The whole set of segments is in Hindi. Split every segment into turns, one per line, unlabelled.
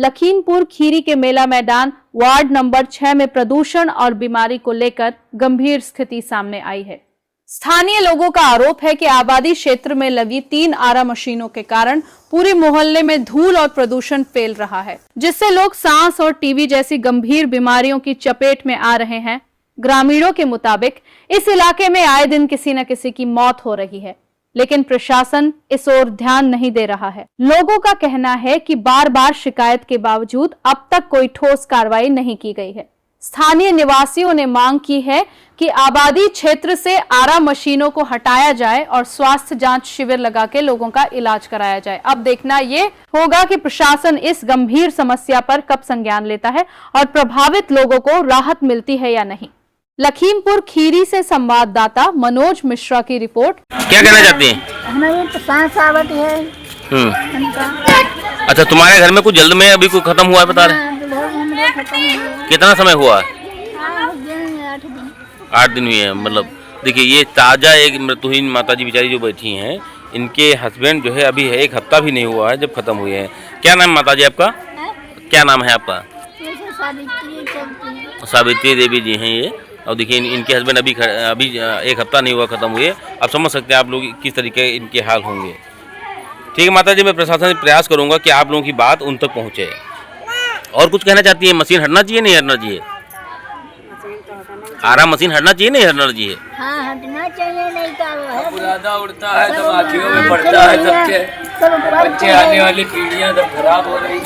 लखीमपुर खीरी के मेला मैदान वार्ड नंबर 6 में प्रदूषण और बीमारी को लेकर गंभीर स्थिति सामने आई है। स्थानीय लोगों का आरोप है कि आबादी क्षेत्र में लगी 3 आरा मशीनों के कारण पूरे मोहल्ले में धूल और प्रदूषण फैल रहा है, जिससे लोग सांस और टीबी जैसी गंभीर बीमारियों की चपेट में आ रहे हैं। ग्रामीणों के मुताबिक इस इलाके में आए दिन किसी न किसी की मौत हो रही है, लेकिन प्रशासन इस ओर ध्यान नहीं दे रहा है। लोगों का कहना है कि बार बार शिकायत के बावजूद अब तक कोई ठोस कार्रवाई नहीं की गई है। स्थानीय निवासियों ने मांग की है कि आबादी क्षेत्र से आरा मशीनों को हटाया जाए और स्वास्थ्य जांच शिविर लगा के लोगों का इलाज कराया जाए। अब देखना ये होगा कि प्रशासन इस गंभीर समस्या पर कब संज्ञान लेता है और प्रभावित लोगों को राहत मिलती है या नहीं। लखीमपुर खीरी से संवाददाता मनोज मिश्रा की रिपोर्ट।
क्या कहना चाहती हैं?
हमें तो सांस आवत है।
अच्छा, तुम्हारे घर में कुछ जल्द में अभी कोई खत्म हुआ है बता रहे? कितना समय हुआ? 8 दिन हुए हैं। मतलब देखिए, ये ताज़ा एक मृत्युहीन माताजी बेचारी जो बैठी हैं, इनके हस्बैंड जो है अभी है 1 हफ्ता भी नहीं हुआ है जब खत्म हुए हैं। क्या नाम माताजी आपका? क्या नाम है आपका? सावित्री देवी जी हैं ये। और देखिए इनके हस्बैंड अभी 1 हफ्ता नहीं हुआ खत्म हुए। अब समझ सकते हैं आप लोग किस तरीके इनके हाल होंगे। ठीक है माता जी, मैं प्रशासन से प्रयास करूंगा कि आप लोगों की बात उन तक पहुंचे। और कुछ कहना चाहती है? मशीन हटना चाहिए नहीं हटना चाहिए? आरा मशीन हटना चाहिए नहीं हटना चाहिए?
हाँ, हटना चाहिए। नहीं तो
बुरादा उड़ता है, सब आँखियों में पड़ता है, सबके बच्चे आने वाली पीढ़ियां सब खराब हो रही।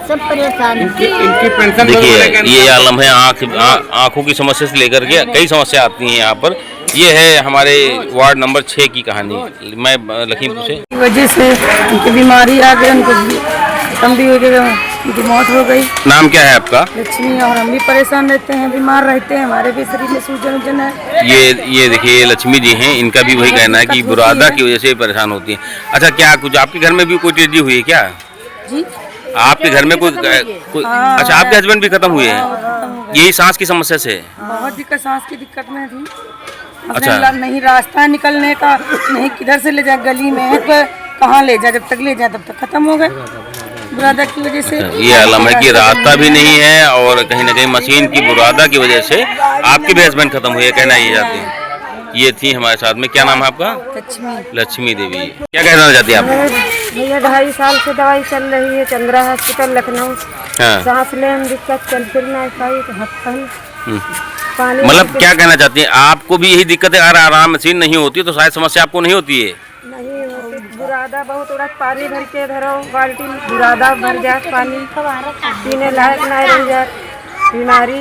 सब परेशान।
इनकी पेंशन देखिए, ये आलम है आँखों की समस्या से लेकर के कई समस्या आती हैं यहाँ पर। ये है हमारे वार्ड नंबर 6 की कहानी। मैं लखीमपुर से
वजह से उनकी बीमारी आ गई, उनको खत्म भी हो गया, उनकी मौत हो गई।
नाम क्या है आपका?
लक्ष्मी। और हम भी परेशान रहते हैं, बीमार रहते हैं, हमारे भी शरीर में सूजन वूजन है।
ये देखिए लक्ष्मी जी हैं, इनका भी वही कहना है कि बुरादा की वजह से परेशान होती हैं। अच्छा, क्या कुछ आपके घर में भी कोई ट्रेजेडी हुई है क्या?
जी,
आपके घर में कोई अच्छा, आपके हस्बैंड भी खत्म हुए हैं यही सांस की समस्या से?
बहुत दिक्कत, सांस की दिक्कत में थी।
अच्छा,
नहीं रास्ता निकलने का, नहीं किधर से ले जाए, गली में है तो कहाँ ले जाए, जब तक ले जाए तब तक खत्म हो गए बुरादा की वजह से।
ये आलम है कि रास्ता भी नहीं है और कहीं ना कहीं मशीन की बुरादा की वजह से आपके भी हस्बैंड खत्म हुए, कहना ये चाहते हैं। ये थी हमारे साथ में। क्या नाम है आपका? लक्ष्मी देवी। क्या कहना चाहती है आप?
भैया 2.5 साल से दवाई चल रही है चंद्रा हॉस्पिटल लखनऊ। सांस लेने में दिक्कत, चल फिर नहीं पाई।
मतलब क्या कहना चाहती हैं? आपको भी यही दिक्कत है? आराम मशीन नहीं होती तो शायद समस्या आपको नहीं होती है?
नहीं होती। बुरादा बहुत उड़त, पानी भर के धरो बाल्टी, बुरादा भर जाए, पानी पीने लायक नहीं रह जाए। बीमारी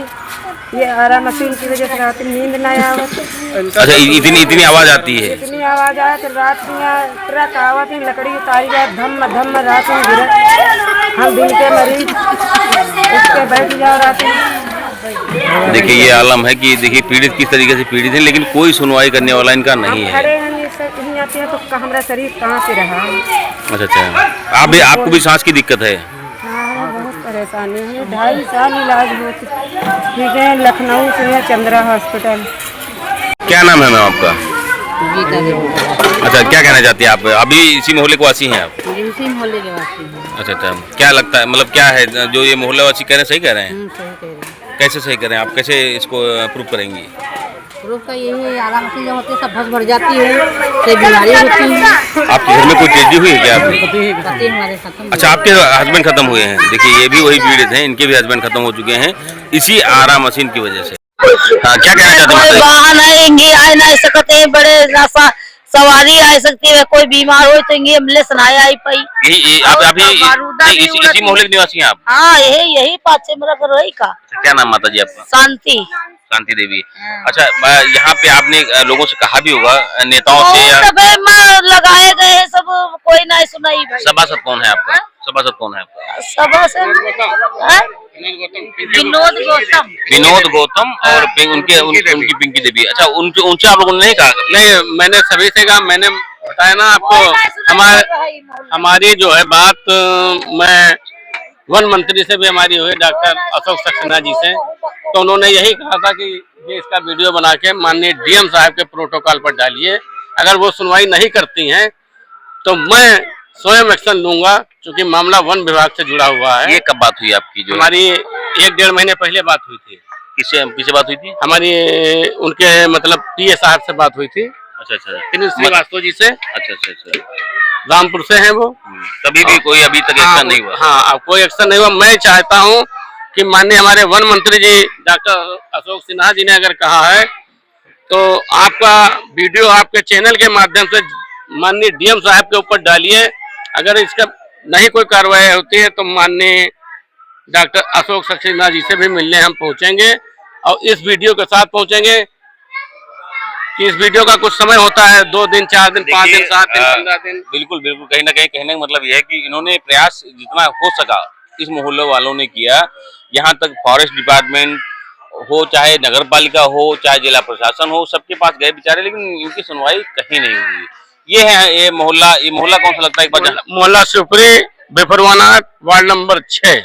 ये आरा मशीन की वजह से रात में नींद नहीं आवत।
अच्छा, इतनी आवाज आती है?
इतनी आवाज आया तो रात में ट्रक आवत है, लकड़ी उतारी जाए, धम धम रात में गिरे। हम दिन के मरीज उसके बैठ जाओ रात में।
देखिए ये आलम है कि देखिए पीड़ित किस तरीके से पीड़ित है, लेकिन कोई सुनवाई करने वाला इनका नहीं है।
खड़े हैं नहीं आते हैं तो हमारा शरीर कहाँ से रहा।
अच्छा, आपको भी सांस की दिक्कत है?
हाँ, बहुत परेशानी है। 2.5 साल इलाज हो चुके हैं लखनऊ से चंद्रा हॉस्पिटल।
क्या नाम है मैम आपका? अच्छा, क्या कहना चाहती है आप? अभी इसी मोहल्ले के वासी हैं आप?
इसी मोहल्ले के वासी हैं।
अच्छा, क्या लगता है, मतलब क्या है जो ये मोहल्ले वासी कह रहे हैं, सही कह रहे हैं?
सही कह रहे हैं।
कैसे सही करें? आप कैसे इसको प्रूव करेंगी?
प्रूफ का यही है, आरा मशीन जब होती है सब भस भर जाती है, तो बीमारी होती है।
आपके घर में कोई ट्रेजेडी हुई है क्या?
पति हमारे खत्म।
अच्छा, आपके हस्बैंड खत्म हुए हैं। देखिए ये भी वही पीड़ित हैं, इनके भी हस्बैंड खत्म हो चुके हैं इसी आरा मशीन की वजह से। हाँ, क्या कहना चाहते हैं?
वाहन है इंगी आ नहीं सकते, बड़े सवारी आ सकती है, कोई बीमार हो तो इंगी एम्बुलेंस ना आई पाई।
इसी मोहल्ले के निवासी हैं आप?
हाँ, यही पास मेरा घर वही का।
क्या नाम माता जी आपका? शांति देवी। अच्छा, यहाँ पे आपने लोगों से कहा भी होगा, नेताओं से
लगाए गए हैं सब, कोई नहीं सुनाई भाई।
सभासद कौन है आपका? सभासद कौन है आपका?
सभासद
विनोद गौतम और उनकी पिंकी देवी। अच्छा, उनसे आप लोगों ने नहीं कहा?
नहीं, मैंने सभी से कहा। मैंने बताया ना आपको, हमारी जो है बात मैं वन मंत्री से भी हमारी हुई, डॉक्टर अशोक सक्सेना जी से। तो उन्होंने यही कहा था कि ये इसका वीडियो बना के माननीय डीएम साहब के प्रोटोकॉल पर डालिए। अगर वो सुनवाई नहीं करती हैं तो मैं स्वयं एक्शन लूंगा, क्योंकि मामला वन विभाग से जुड़ा हुआ है।
ये कब बात हुई आपकी? जो
हमारी 1-1.5 महीने पहले बात हुई थी।
किससे बात हुई थी?
हमारी उनके मतलब पीए साहब से बात हुई थी,
अच्छा अच्छा
श्रीवास्तव जी से।
अच्छा अच्छा अच्छा।
रामपुर से हैं वो।
तभी भी कोई अभी तक एक्शन नहीं हुआ?
हाँ, अब कोई एक्शन नहीं हुआ। मैं चाहता हूँ कि माननीय हमारे वन मंत्री जी डॉक्टर अशोक सिन्हा जी ने अगर कहा है तो आपका वीडियो आपके चैनल के माध्यम से माननीय डीएम साहब के ऊपर डालिए। अगर इसका नहीं कोई कार्रवाई होती है तो माननीय डॉक्टर अशोक सक्सेना जी से भी मिलने हम पहुंचेंगे, और इस वीडियो के साथ पहुंचेंगे कि इस वीडियो का कुछ समय होता है, 2 दिन, 4 दिन, 5 दिन, 7 दिन, 15 दिन।
बिल्कुल बिल्कुल, कहीं ना कहीं कहने का मतलब यह है कि इन्होंने प्रयास जितना हो सका इस मोहल्ले वालों ने किया। यहाँ तक फॉरेस्ट डिपार्टमेंट हो, चाहे नगर पालिका हो, चाहे जिला प्रशासन हो, सबके पास गए बेचारे, लेकिन इनकी सुनवाई कहीं नहीं हुई। ये है ये मोहल्ला कौन सा लगता है?
मोहल्ला शिवपुरी, बेफरवाना, वार्ड नंबर 6।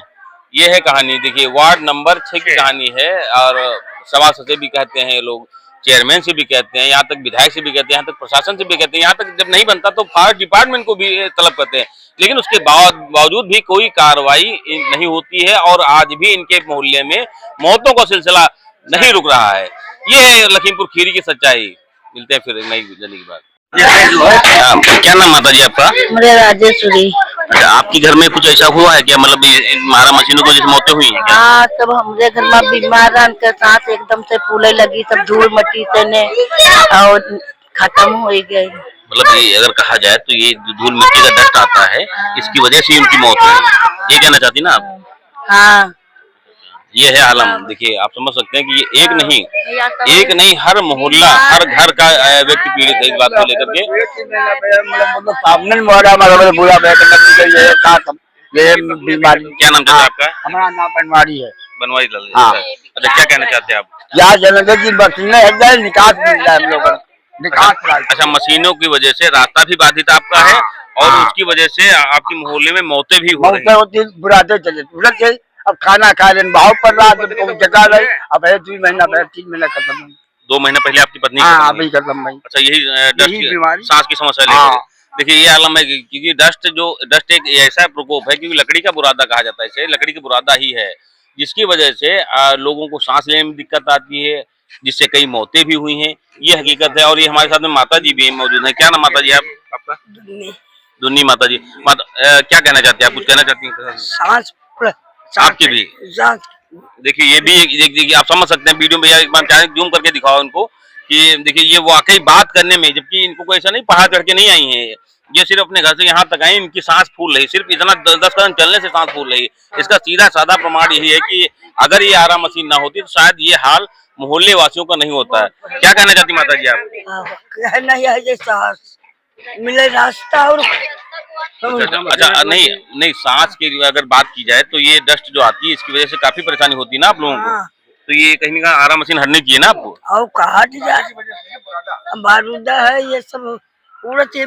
ये है कहानी। देखिए, वार्ड नंबर 6 की कहानी है, और सभासद से भी कहते हैं लोग, चेयरमैन से भी कहते हैं, यहाँ तक विधायक से भी कहते हैं, यहाँ तक प्रशासन से भी कहते हैं, यहाँ तक जब नहीं बनता तो फॉरेस्ट डिपार्टमेंट को भी तलब करते हैं, लेकिन उसके बावजूद भी कोई कार्रवाई नहीं होती है, और आज भी इनके मोहल्ले में मौतों का सिलसिला नहीं रुक रहा है। ये है लखीमपुर खीरी की सच्चाई। मिलते हैं फिर नई गुजरने की बात। क्या नाम माता जी आपका?
मेरे राजेश्वरी।
अच्छा, आपके घर में कुछ ऐसा हुआ है क्या? मतलब मारा मशीनों को जैसे मौतें हुई हैं क्या?
हाँ, सब हमारे घर में बीमार के साथ एकदम से फूले लगी, सब धूल मट्टी से ने और खत्म हो गए।
मतलब ये अगर कहा जाए तो ये धूल मिट्टी का डस्ट आता है, इसकी वजह से उनकी मौत हुई, ये कहना चाहती ना आप?
हाँ,
ये है आलम। देखिए, आप समझ सकते हैं कि ये एक नहीं हर मोहल्ला, हर घर का व्यक्ति पीड़ित है इस बात को लेकर के।
ये बीमारी।
क्या नाम था आपका?
हमारा नाम बनवारी है।
बनवारी लाल।
हाँ।
अच्छा, क्या कहना चाहते हैं आप?
यहाँ जनता की मशीनें है जाए, निकास मिल जाए हम लोगों को, निकास।
अच्छा, मशीनों की वजह से रास्ता भी बाधित आपका है, और उसकी वजह से आपकी मोहल्ले में मौतें भी हो रही
होती, बुराते चले। अब खाना खा रहे भाव पड़ रहा है, जगा रहे। अब है 2 महीना, 3 महीना खत्म।
2 महीने पहले आपकी पत्नी
अभी खत्म भाई।
अच्छा, यही
बीमारी,
सांस की समस्या लेकर। देखिए, ये आलम है क्योंकि डस्ट एक ऐसा प्रकोप है, क्योंकि लकड़ी का बुरादा कहा जाता है इसे, लकड़ी का बुरादा ही है, जिसकी वजह से लोगों को सांस लेने में दिक्कत आती है, जिससे कई मौतें भी हुई हैं। ये हकीकत है। और ये हमारे साथ में माता जी भी मौजूद है। क्या नाम माता जी आपका? दुन्नी माता जी। क्या कहना चाहती है आप? कुछ कहना चाहती हैं? आपकी भी। देखिए, ये भी देखिए, आप समझ सकते हैं वीडियो में, एक बार चाहे जूम करके दिखाओ उनको कि देखिए, ये वाकई बात करने में, जबकि इनको कोई ऐसा नहीं पहाड़ चढ़ के नहीं आई है, ये सिर्फ अपने घर से यहाँ तक आई, इनकी सांस फूल रही, सिर्फ इतना 10 कदम चलने से सांस फूल रही। इसका सीधा साधा प्रमाण यही है कि अगर ये आरा मशीन ना होती तो शायद ये हाल मोहल्ले वासियों का नहीं होता है। क्या कहना चाहती माता जी आप?
कहना है सांस मिले रास्ता। और
अच्छा, नहीं सांस की अगर बात की जाए तो ये डस्ट जो आती है, इसकी वजह से काफी परेशानी होती है ना आप लोगों को। तो ये कहीं ना आरा मशीन हटनी चाहिए ना आपको।
और कहा बारूदा है, ये सब
जिसकी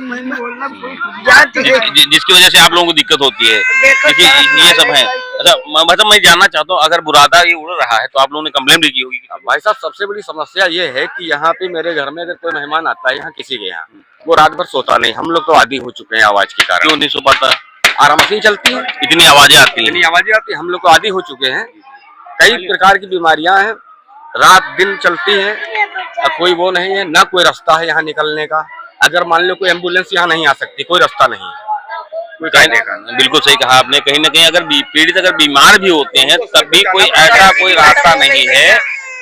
वजह से आप लोगों को दिक्कत होती है, ये सब है। अच्छा, मतलब मैं जानना चाहता हूँ, अगर बुरादा ये उड़ रहा है तो आप लोगों ने कंप्लेंट भी की होगी।
भाई साहब, सबसे बड़ी समस्या ये है कि यहाँ पे मेरे घर में अगर कोई मेहमान आता है, यहाँ किसी के यहाँ, वो रात भर सोता नहीं। हम लोग तो आदी हो चुके हैं आवाज के कारण।
क्यों नहीं सो पाता?
आरा मशीन चलती है,
इतनी आवाजें आती है,
हम लोग तो आदी हो चुके हैं। कई प्रकार की बीमारियां हैं, रात दिन चलती है, कोई वो नहीं है, ना कोई रास्ता है यहाँ निकलने का। अगर मान लो कोई एम्बुलेंस यहाँ नहीं आ सकती, कोई रास्ता नहीं है।
बिल्कुल सही कहा आपने। कहीं ना कहीं अगर पीड़ित अगर बीमार भी होते हैं तब भी कोई ऐसा कोई रास्ता नहीं है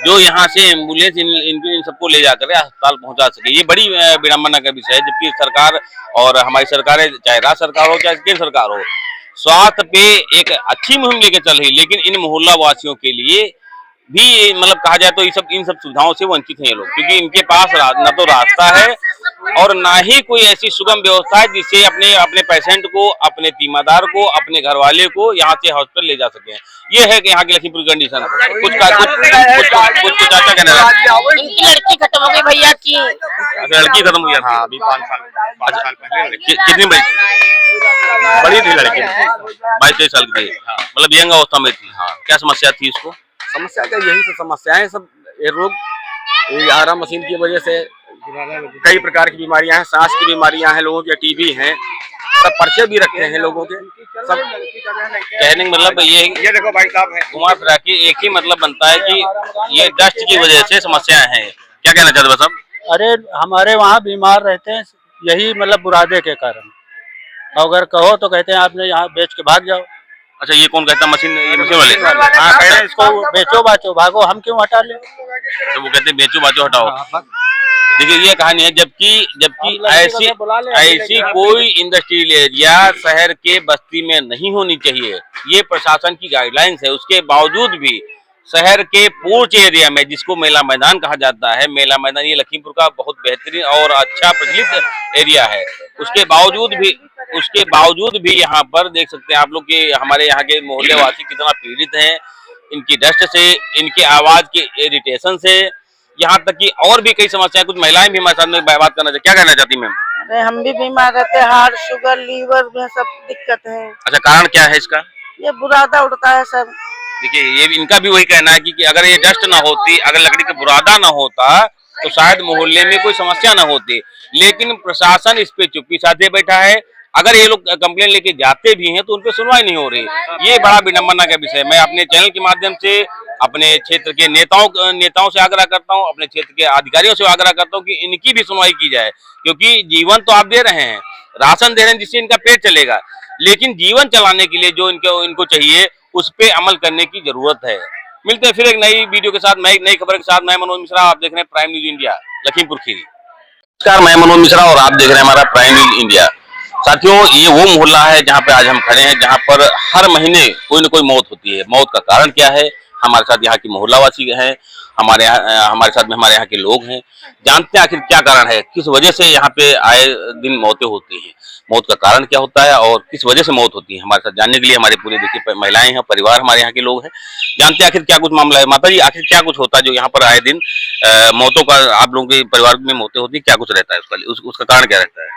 जो यहाँ से एम्बुलेंस इन सबको ले जाकर अस्पताल पहुंचा सके। ये बड़ी विडंबना का विषय है, जबकि सरकार और हमारी सरकार, चाहे राज्य सरकार हो चाहे केंद्र सरकार हो, स्वास्थ्य पे एक अच्छी मुहिम लेकर चल रही, लेकिन इन मोहल्ला वासियों के लिए भी मतलब कहा जाए तो इन सब सुविधाओं से वंचित हैं ये लोग, क्योंकि इनके पास न तो रास्ता है और ना ही कोई ऐसी सुगम व्यवस्था है जिससे अपने पेशेंट को, अपने तीमारदार को, अपने घर वाले को यहाँ से हॉस्पिटल ले जा सके। ये है कि यहाँ की लखीमपुर कंडीशन। कुछ चाचा कहना है
इनकी लड़की खत्म हो गई भैया की।
लड़की खत्म हुई है अभी 5 साल पहले। कितनी बड़ी थी लड़की? 22-23 साल की थी, मतलब यंग अवस्था में थी। क्या समस्या थी इसको?
समस्या क्या, यही सब समस्याएं सब, ये रोग, ये आरा मशीन की वजह से कई प्रकार की बीमारियां हैं, सांस की बीमारियां हैं, लोगों के टीबी हैं, सब पर्चे भी रखे हैं लोगों के सब।
कहने का मतलब
ये देखो भाई साहब है,
घुमा फिरा के एक ही मतलब बनता है कि ये डस्ट की वजह से समस्याएं हैं। क्या कहना चाहते हो साहब?
अरे हमारे वहाँ बीमार रहते हैं यही मतलब बुरादे के कारण। अगर कहो तो कहते हैं आपने यहाँ बेच के भाग जाओ।
अच्छा, ये कौन कहता है? मशीन, ये मशीन वाले?
हाँ, कह रहे हैं इसको बेचो बाचो भागो, हम क्यों हटा ले।
तो वो कहते हैं बेचो बाचो हटाओ। देखिए ये कहानी है, जबकि ऐसी कोई इंडस्ट्रियल एरिया शहर के बस्ती में नहीं होनी चाहिए। ये प्रशासन की गाइडलाइंस है। उसके बावजूद भी शहर के पूर्व एरिया में, जिसको मेला मैदान कहा जाता है, मेला मैदान ये लखीमपुर का बहुत बेहतरीन और अच्छा प्रचलित एरिया है, उसके बावजूद भी यहाँ पर देख सकते हैं आप लोग कि हमारे यहाँ के मोहल्ले वासी कितना पीड़ित हैं इनकी डस्ट से, इनके आवाज के इरिटेशन से, यहाँ तक कि और भी कई समस्याएं। कुछ महिलाएं भी हमारे साथ में बात करना चाहिए। क्या कहना चाहती मैम?
अरे हम भी बीमार रहते हैं, हार्ट, शुगर, लीवर में सब दिक्कत है।
अच्छा, कारण क्या है इसका?
ये बुरादा उड़ता है सब।
देखिए ये इनका भी वही कहना है कि अगर ये डस्ट ना होती, अगर लकड़ी का बुरादा ना होता तो शायद मोहल्ले में कोई समस्या ना होती। लेकिन प्रशासन इस पे चुप्पी साधे बैठा है। अगर ये लोग कंप्लेन लेके जाते भी हैं तो उनपे सुनवाई नहीं हो रही। ये बड़ा विडंबना का विषय है। मैं अपने चैनल के माध्यम से अपने क्षेत्र के नेताओं से आग्रह करता हूं, अपने क्षेत्र के अधिकारियों से आग्रह करता हूं कि इनकी भी सुनवाई की जाए, क्योंकि जीवन तो आप दे रहे हैं, राशन दे रहे हैं जिससे इनका पेट चलेगा, लेकिन जीवन चलाने के लिए जो इनको चाहिए उस पे अमल करने की जरूरत है। मिलते हैं फिर एक नई वीडियो के साथ, नई खबर के साथ। मैं मनोज मिश्रा, आप देख रहे हैं prime news India, Lakhimpur Kheri. नमस्कार, मैं मनोज मिश्रा और आप देख रहे हैं हमारा प्राइम न्यूज इंडिया। साथियों, ये वो मोहल्ला है जहाँ पे आज हम खड़े हैं, जहाँ पर हर महीने कोई न कोई मौत होती है। मौत का कारण क्या है? हमारे साथ यहाँ की मोहल्लावासी हैं, हमारे साथ में हमारे यहाँ के लोग हैं। जानते हैं आखिर क्या कारण है, किस वजह से यहाँ पे आए दिन मौतें होती हैं, मौत का कारण क्या होता है और किस वजह से मौत होती है। हमारे साथ जानने के लिए हमारे पूरे देखिए महिलाएं हैं, परिवार हमारे यहाँ के लोग हैं। जानते हैं आखिर क्या कुछ मामला है। माता जी, आखिर क्या कुछ होता है जो यहाँ पर आए दिन मौतों का, आप लोगों के परिवार में मौतें होती है, क्या कुछ रहता है उसका कारण क्या रहता है?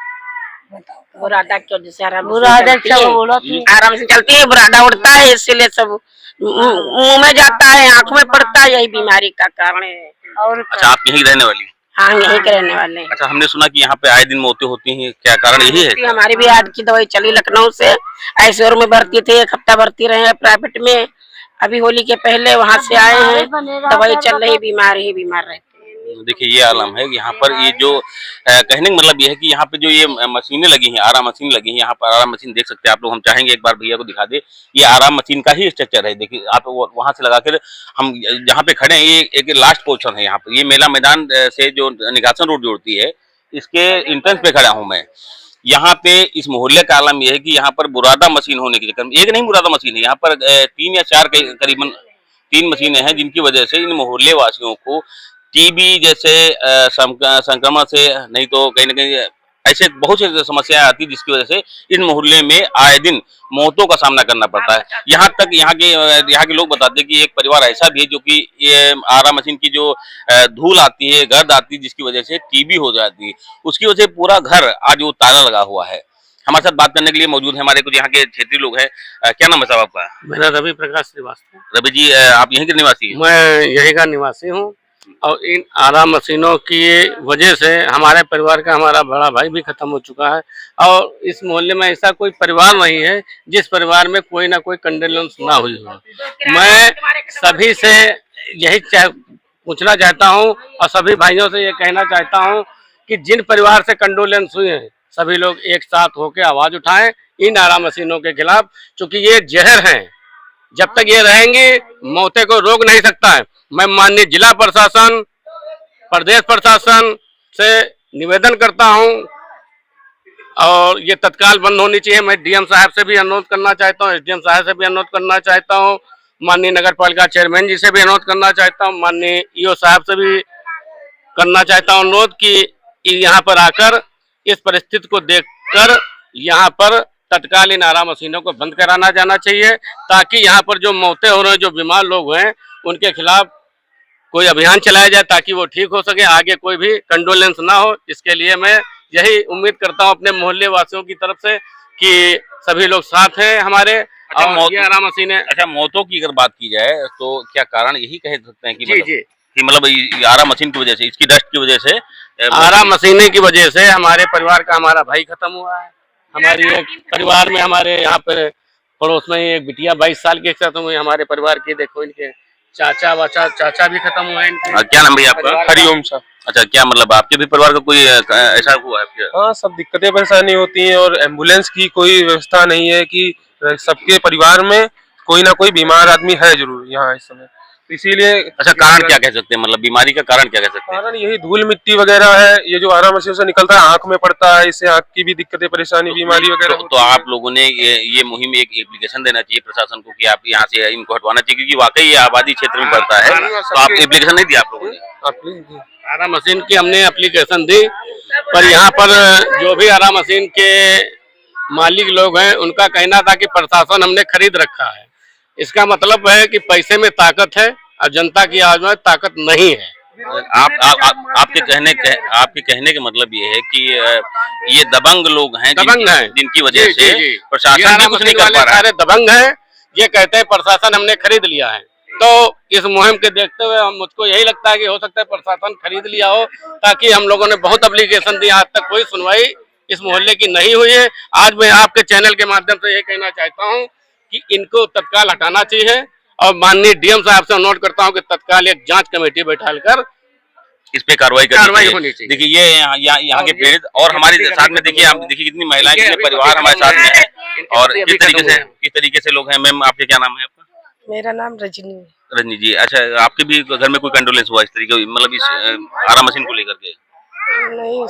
बुरादा क्यों, जैसे आराम
से चलती है, बुरादा उड़ता है, इसीलिए सब मुंह में जाता है, आंख में पड़ता है, यही बीमारी का कारण है। और
अच्छा, आप यहीं रहने वाली?
हाँ, यहीं के रहने वाले हैं।
अच्छा, हमने सुना कि यहाँ पे आए दिन मौतें होती हैं, क्या कारण यही है?
हमारी भी आज की दवाई चली लखनऊ से, ऐश्वर्य में भर्ती थे, एक हफ्ता भर्ती रहे प्राइवेट में। अभी होली के पहले वहाँ से आए हैं, दवाई चल रही, बीमार रहते हैं।
देखिए ये आलम है यहाँ पर। ये जो कहने का मतलब ये है कि यहाँ पे जो ये मशीनें लगी हैं, आरा मशीन लगी हैं, यहाँ पर आरा मशीन देख सकते हैं आप लोग। हम चाहेंगे एक बार भैया को दिखा दे, ये आरा मशीन का ही स्ट्रक्चर है। देखिए आप वहां से लगाकर हम जहाँ पे खड़े हैं, ये एक लास्ट पोर्शन है यहाँ पे। ये मेला मैदान से जो निगासन रोड जोड़ती है, इसके इंट्रेंस पे खड़ा हूँ मैं। यहाँ पे इस मोहल्ले का आलम यह है कि यहाँ पर बुरादा मशीन होने के चक्कर में, एक नहीं बुरादा मशीन है, यहाँ पर 3 या 4 करीबन 3 मशीनें हैं, जिनकी वजह से इन मोहल्ले वासियों को टीबी जैसे संक्रमण से, नहीं तो कहीं न कहीं ऐसे बहुत सी समस्याएं आती है, जिसकी वजह से इन मोहल्ले में आए दिन मौतों का सामना करना पड़ता है। यहाँ तक यहाँ के लोग बताते हैं कि एक परिवार ऐसा भी है जो कि ये आरा मशीन की जो धूल आती है, गर्द आती है, जिसकी वजह से टीबी हो जाती है। उसकी वजह से पूरा घर आज वो ताला लगा हुआ है। हमारे साथ बात करने के लिए मौजूद है हमारे कुछ यहाँ के क्षेत्रीय लोग हैं। क्या नाम है साहब आपका?
मेरा रवि प्रकाश श्रीवास्तव।
रवि जी, आप यहीं के निवासी हैं?
मैं यही का निवासी हूँ और इन आरा मशीनों की वजह से हमारे परिवार का हमारा बड़ा भाई भी खत्म हो चुका है। और इस मोहल्ले में ऐसा कोई परिवार नहीं है जिस परिवार में कोई ना कोई कंडोलेंस ना हुई हो। मैं सभी से यही पूछना चाहता हूं और सभी भाइयों से ये कहना चाहता हूं कि जिन परिवार से कंडोलेंस हुए हैं, सभी लोग एक साथ होकर आवाज उठाएं इन आरा मशीनों के खिलाफ, क्योंकि ये जहर हैं। जब तक ये रहेंगे, मौतें को रोक नहीं सकता है। मैं माननीय जिला प्रशासन, प्रदेश प्रशासन से निवेदन करता हूं और ये तत्काल बंद होनी चाहिए। मैं डीएम साहब से भी अनुरोध करना चाहता हूं, एसडीएम साहब से भी अनुरोध करना चाहता हूं, माननीय नगर पालिका चेयरमैन जी से भी अनुरोध करना चाहता हूं, माननीय ईओ साहब से भी करना चाहता हूं अनुरोध कि यहाँ पर आकर इस परिस्थिति को देखकर यहाँ पर तत्काल इन आरा मशीनों को बंद कराना जाना चाहिए, ताकि यहाँ पर जो मौतें हो रही हैं, जो बीमार लोग हैं, उनके खिलाफ कोई अभियान चलाया जाए ताकि वो ठीक हो सके, आगे कोई भी कंडोलेंस ना हो। इसके लिए मैं यही उम्मीद करता हूँ अपने मोहल्ले वासियों की तरफ से कि सभी लोग साथ हैं हमारे। और ये आरा मशीनें।
अच्छा, मौतों की अगर बात की जाए तो क्या कारण यही कह सकते हैं कि
जी
मतलब आरा मशीन की वजह से, इसकी डस्ट की वजह से,
आरा मशीने की वजह से हमारे परिवार का हमारा भाई खत्म हुआ है, हमारी एक परिवार में हमारे यहाँ पर पड़ोस में ही एक बिटिया 22 साल की खत्म हुई हमारे परिवार की। देखो इनके चाचा भी खत्म हुए इनके।
क्या नाम भैया आपका?
हरिओम सा।
अच्छा, क्या मतलब आपके भी परिवार का कोई ऐसा हुआ है क्या?
हाँ, सब दिक्कतें परेशानी होती हैं और एम्बुलेंस की कोई व्यवस्था नहीं है कि सबके परिवार में कोई ना कोई बीमार आदमी है जरूर यहाँ इस समय, इसीलिए।
अच्छा, कारण क्या कह सकते हैं, मतलब बीमारी का कारण क्या कह सकते हैं?
कारण यही धूल मिट्टी वगैरह है, ये जो आरा मशीन से निकलता है आंख में पड़ता है, इससे आंख की भी दिक्कतें परेशानी बीमारी वगैरह।
तो आप लोगों ने ये मुहिम एक एप्लीकेशन देना चाहिए प्रशासन को कि आप यहाँ से इनको हटवाना चाहिए, क्योंकि वाकई ये आबादी क्षेत्र में पड़ता है। तो आप एप्लीकेशन नहीं दिया आप लोगों ने?
आरा मशीन की हमने एप्लीकेशन दी, पर यहाँ पर जो भी आरा मशीन के मालिक लोग हैं उनका कहना था कि प्रशासन हमने खरीद रखा है। इसका मतलब है कि पैसे में ताकत है और जनता की आवाज में ताकत नहीं है।
आपके कहने का मतलब ये है कि ये दबंग लोग हैं, जिनकी वजह से प्रशासन भी कुछ नहीं कर पा रहा है।
सारे दबंग हैं, ये कहते हैं प्रशासन हमने खरीद लिया है। तो इस मुहिम के देखते हुए मुझको यही लगता है कि हो सकता है प्रशासन खरीद लिया हो, ताकि हम लोगों ने बहुत एप्लीकेशन दी, आज तक कोई सुनवाई इस मोहल्ले की नहीं हुई है। आज मैं आपके चैनल के माध्यम से ये कहना चाहता हूँ कि इनको तत्काल हटाना चाहिए और माननीय डीएम साहब से अनुरोध करता हूँ कि तत्काल एक जांच कमेटी बैठाकर
इस पे कार्रवाई होनी चाहिए। देखिए ये यहाँ के पीड़ित और हमारे साथ में देखिए, आप देखिए कितनी महिलाएं, कितने परिवार हमारे साथ में है और किस तरीके से लोग हैं। मैम, आपके क्या नाम है आपका?
मेरा नाम रजनी।
रजनी जी, अच्छा, आपके भी घर में कोई कंडोलेंस हुआ इस तरीके, मतलब इस आरा मशीन को लेकर के?
नहीं,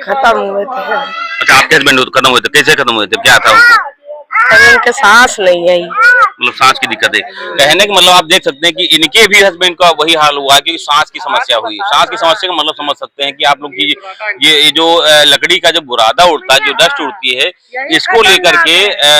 खत्म हुए थे।
अच्छा, आपके हस्बैंड खत्म हुए थे, कैसे खत्म हुए थे, क्या था उनको?
इनके सांस नहीं आई,
मतलब सांस की दिक्कत है। कहने का मतलब आप देख सकते हैं कि इनके भी हस्बैंड का वही हाल हुआ कि सांस की समस्या हुई। सांस की समस्या का मतलब समझ सकते हैं कि आप लोग की ये जो लकड़ी का जो बुरादा उड़ता है, जो डस्ट उड़ती है, इसको लेकर के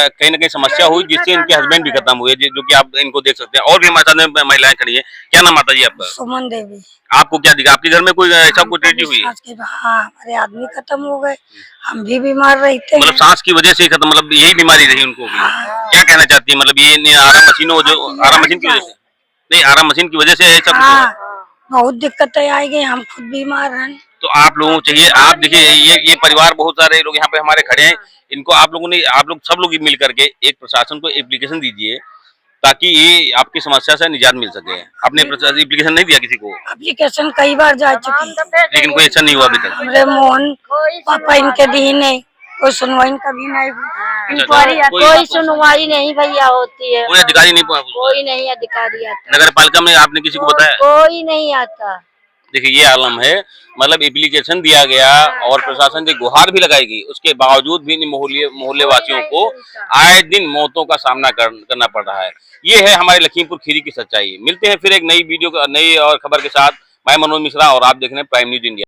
कहीं ना कहीं समस्या हुई, जिससे इनके हस्बैंड भी खत्म हुए, जो कि आप इनको देख सकते हैं। और भी हमारे साथ में महिलाएं खड़ी है। क्या नाम आता जी आपका?
सुमन देवी।
आपको क्या दिखा, आपके घर में कोई ऐसा कोई ट्रेजेडी हुई?
हाँ, हमारे आदमी खत्म हो गए, हम भी बीमार रहते हैं।
मतलब सांस की वजह से खत्म, मतलब यही बीमारी रही उनको भी? क्या कहना चाहती है, मतलब ये आरा मशीनों जो आरा मशीन की वजह से, नहीं आरा मशीन की वजह से ऐसा?
हाँ, बहुत दिक्कतें आएगी, हम खुद बीमार हैं।
तो आप लोगों को चाहिए, आप देखिए ये परिवार, बहुत सारे लोग यहाँ पे हमारे खड़े हैं, इनको आप लोग सब लोग मिल करके एक प्रशासन को एप्लीकेशन दीजिए, ताकि ये आपकी समस्या से निजात मिल सके। आपने एप्लीकेशन नहीं दिया किसी को?
एप्लीकेशन कई बार जा चुकी है,
लेकिन कोई एक्शन नहीं हुआ अभी तक?
हमारे मोहन पापा इनके दी नहीं, कोई सुनवाई कभी नहीं हुई। कोई सुनवाई नहीं भैया होती है,
कोई अधिकारी नहीं,
कोई नहीं अधिकारी आता,
नगर पालिका में आपने किसी को बताया?
कोई नहीं आता।
देखिए ये आलम है, मतलब एप्लीकेशन दिया गया और प्रशासन से गुहार भी लगाई गई, उसके बावजूद भी मोहल्ले वासियों को आए दिन मौतों का सामना करना पड़ रहा है। ये है हमारे लखीमपुर खीरी की सच्चाई। मिलते हैं फिर एक नई वीडियो, नई और खबर के साथ। मैं मनोज मिश्रा और आप देख रहे हैं प्राइम न्यूज इंडिया।